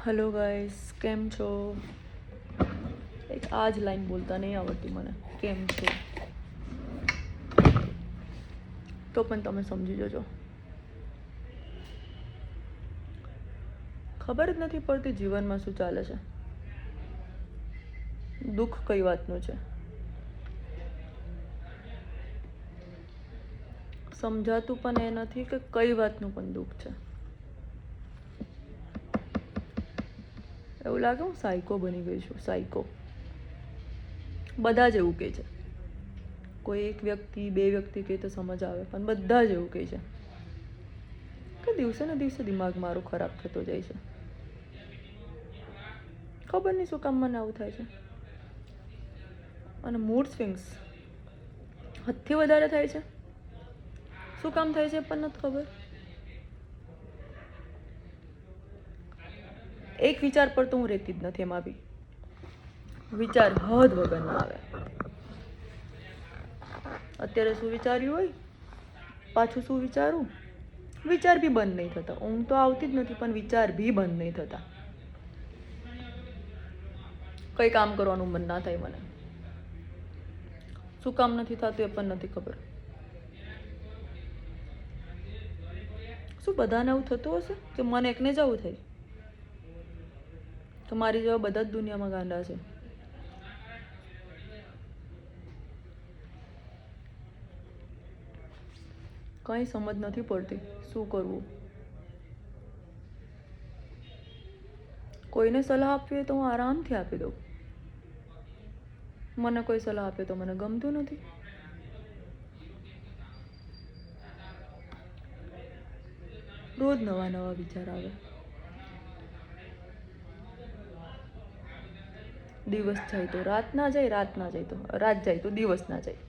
Hello guys, કેમ છો? એક આ જ લાઈન બોલતા નહીં આવડતી મને. કેમ છો? તો પણ તમે સમજી જજો. ખબર જ નથી પડતી જીવનમાં શું ચાલે છે. દુઃખ કઈ વાતનું છે સમજાતું પણ એ નથી કે કઈ વાતનું પણ દુઃખ છે. એવું લાગે હું સાયકો બની ગઈ છું. સાયકો. બધા જ એવું કહે છે. કોઈ એક વ્યક્તિ બે વ્યક્તિ કહે તો સમજ આવે, પણ બધા જ એવું કહે છે કે દિવસે ને દિવસે દિમાગ મારો ખરાબ થતો જાય છે. ખબર નહીં શું કામ મને આવું થાય છે. અને મૂડ સ્વિંગ્સ હદથી વધારે થાય છે. શું કામ થાય છે પણ નથી ખબર. એક વિચાર પર તો હું રહેતી જ નથી. એમાં બી વિચાર હદ વગરના આવે. અત્યારે શું વિચાર્યું હોય, પાછું શું વિચારું. વિચાર બી બંધ નહીં થતા. ઊંઘ તો આવતી જ નથી, પણ વિચાર બી બંધ નહીં થતા. કંઈ કામ કરવાનું મન ના થાય મને. શું કામ નથી થતું એ પણ નથી ખબર. શું બધાને આવું થતું હશે કે મને એકને જ આવું થાય? તો મારી જેવા બધા જ દુનિયામાં ગાંડા છે. કંઈ સમજ નથી પડતી શું કરવું. કોઈને સલાહ આપવી હોય તો હું આરામથી આપી દઉં. મને કોઈ સલાહ આપે તો મને ગમતું નથી. રોજ નવા નવા વિચાર આવે. દિવસ જાય તો રાત ના જાય, રાત ના જાય તો રાત જાય તો દિવસ ના જાય.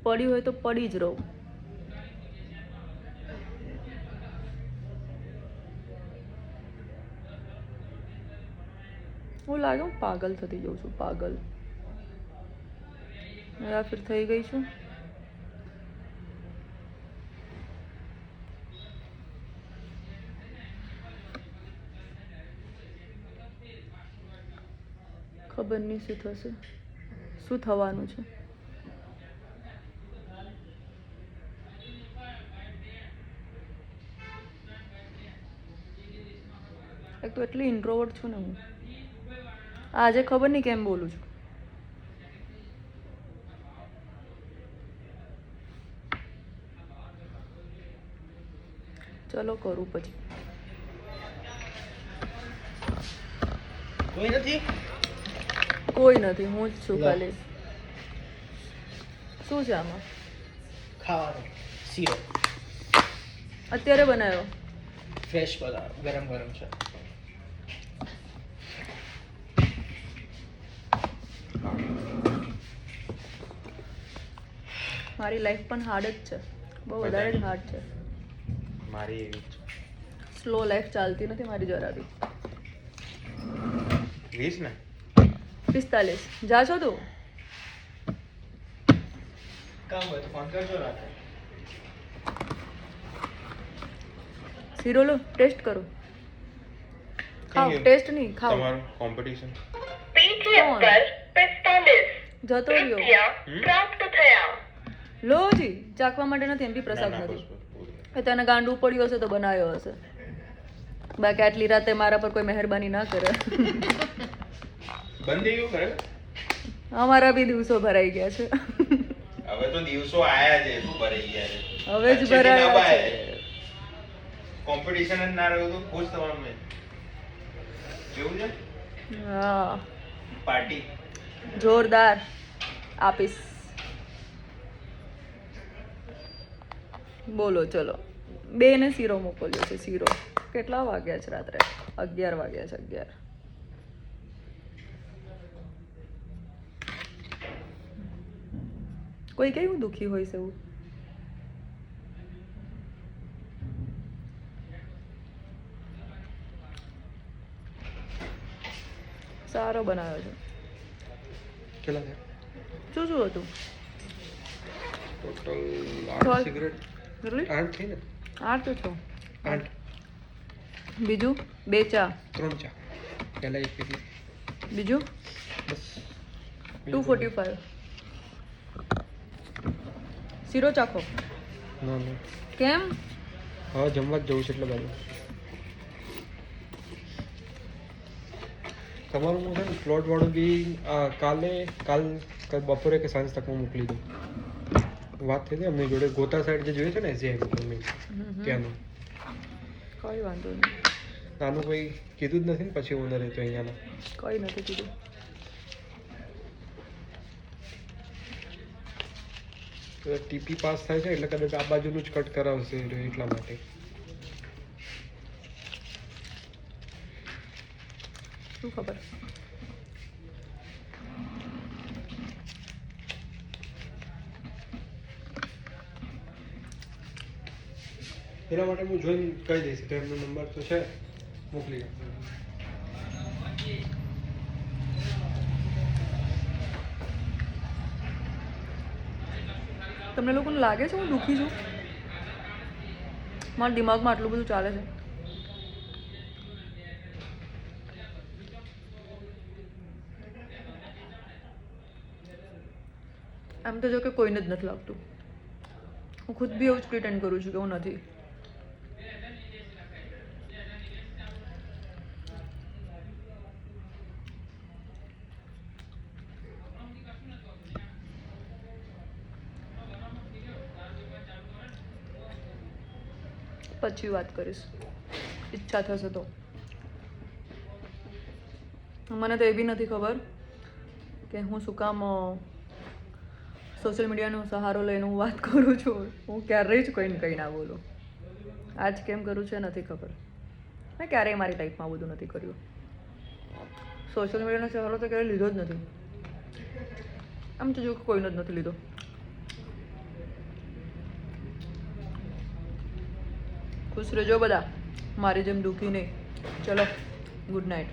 પડી હોય તો પડી જ રહું. હું લાગે હું પાગલ થતી જઉં છું. પાગલ યા ફિર થઈ ગઈ છું. ખબર નહીં શું થશે, શું થવાનું છે. એક તો એટલી ઇન્ટ્રોવર્ટ છું ને હું. આજે ખબર નહીં કેમ બોલું છું. ચલો કરું પછી. કોઈ નથી. કોઈ નથી, હું જ છું ખાલી. શું છે આમાં? ખાવાનું શીરો અત્યારે બનાવ્યો? ફ્રેશ બનાવ, ગરમ ગરમ છે. મારી લાઈફ પણ હાર્ડ જ છે. બહુ વધારે જ હાર્ડ છે. મારી એવી જ સ્લો લાઈફ ચાલતી નથી મારી જરા બી. 20 ને 45 જા છો તું? કામ હોય તો ફોન કરજો રાતે. શીરો લો, ટેસ્ટ કરો. ખાઓ, ટેસ્ટ નહીં ખાઓ. તમારું કોમ્પિટિશન કોણ? 45 જતો રહ્યો. રૂપિયા પ્રાપ્ત થયા. લો જી, ચાખવા માટે નથી, એમ બી પ્રસાદ નથી. એ તને ગાંડું પડ્યું હશે તો બનાવ્યો હશે. બાકી આટલી રાતે મારા પર કોઈ મહેરબાની ના કરે. બંધ થઈ ગયું ખરે? અમારા બી દિવસો ભરાઈ ગયા છે. હવે તો દિવસો આયા છે, શું ભરાઈ ગયા છે? હવે જ ભરાયા છે. કોમ્પિટિશન જ ના રહ્યું તો ખુશ થવાનું મેં. કેવું છે? હા, પાર્ટી જોરદાર આપીશ. બોલો ચલો. 2 ને શીરો મોકલ્યો છે. શીરો કેટલા વાગ્યા છે રાત્રે? 11 વાગ્યા છે. 11. કોઈ કઈ હું દુઃખી હોઈશ એવું? સારો બનાવ્યો છે. કેટલા થયા? શું શું હતું? Total Twelve. 8 સિગરેટ. Really? 8 થઈ ને? 8 તો છો. 8 બીજું 2 ચા 3 ચા પહેલા એક પીધી બીજું બસ 245 શીરો ચાખો ના ના કેમ હવે જમવા જ જવું છે એટલે બાજુ તમારું હું છે ને પ્લોટવાળું બી કાલ બપોરે કે સાંજ તકમાં મોકલી દઉં વાત થઈ હતી અમને જોડે ગોતા સાઈડ જે જોઈએ છે ને એસજી હાઈવે ત્યાંનું કઈ વાંધો નહીં નાનું કોઈ કીધું જ નથી ને પછી ઓનરે તો અહીંયાના કઈ નથી કીધું તો ટીપી પાસ થાય છે એટલે કદાચ આ બાજુનું જ કટ કરાવશે એટલા માટે શું ખબર એના માટે હું જોઈને કહી દઈશ તો એમનો નંબર તો છે મોકલી આપજો તમને લોકોને લાગે છે હું દુઃખી છું મારા દિમાગમાં આટલું બધું ચાલે છે આમ તો જો કે કોઈને જ નથી લાગતું હું ખુદ બી એવું જ પ્રિટેન્ડ કરું છું કે હું નથી પછી વાત કરીશ ઈચ્છા થશે તો મને તો એ બી નથી ખબર કે હું શું કામ સોશિયલ મીડિયાનો સહારો લઈને હું વાત કરું છું હું ક્યારેય જ કોઈને કંઈ ના બોલું આજ કેમ કરું છે નથી ખબર મેં ક્યારેય મારી લાઈફમાં બધું નથી કર્યું સોશિયલ મીડિયાનો સહારો તો ક્યારેય લીધો જ નથી આમ તો જો કોઈનો જ નથી લીધો ખુશ રહેજો બધા મારી જેમ દુઃખી નહીં ચલો ગુડ નાઇટ